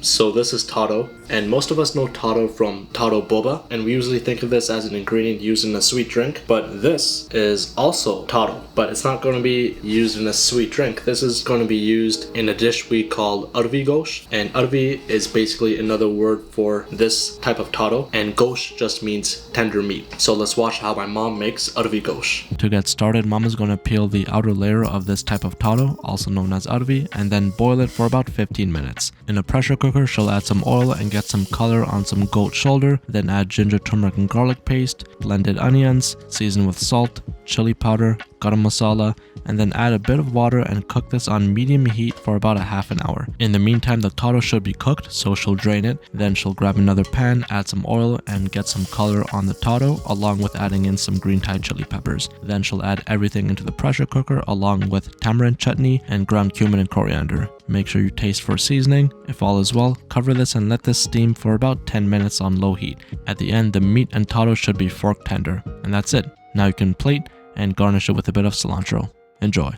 So this is taro, and most of us know taro from taro boba, and we usually think of this as an ingredient used in a sweet drink, but this is also taro, but it's not going to be used in a sweet drink. This is going to be used in a dish we call Arvi Gosht, and Arvi is basically another word for this type of taro, and Gosht just means tender meat. So let's watch how my mom makes Arvi Gosht. To get started, mom is going to peel the outer layer of this type of taro, also known as Arvi, and then boil it for about 15 minutes. In a pressure cooker, she'll add some oil and get some color on some goat shoulder, then add ginger, turmeric, and garlic paste, blended onions, season with salt, chili powder, garam masala, and then add a bit of water and cook this on medium heat for about a half an hour. In the meantime, the taro should be cooked, so she'll drain it. Then she'll grab another pan, add some oil, and get some color on the taro, along with adding in some green Thai chili peppers. Then she'll add everything into the pressure cooker, along with tamarind chutney and ground cumin and coriander. Make sure you taste for seasoning. If all is well, cover this and let this steam for about 10 minutes on low heat. At the end, the meat and taro should be fork tender. And that's it. Now you can plate and garnish it with a bit of cilantro. Enjoy.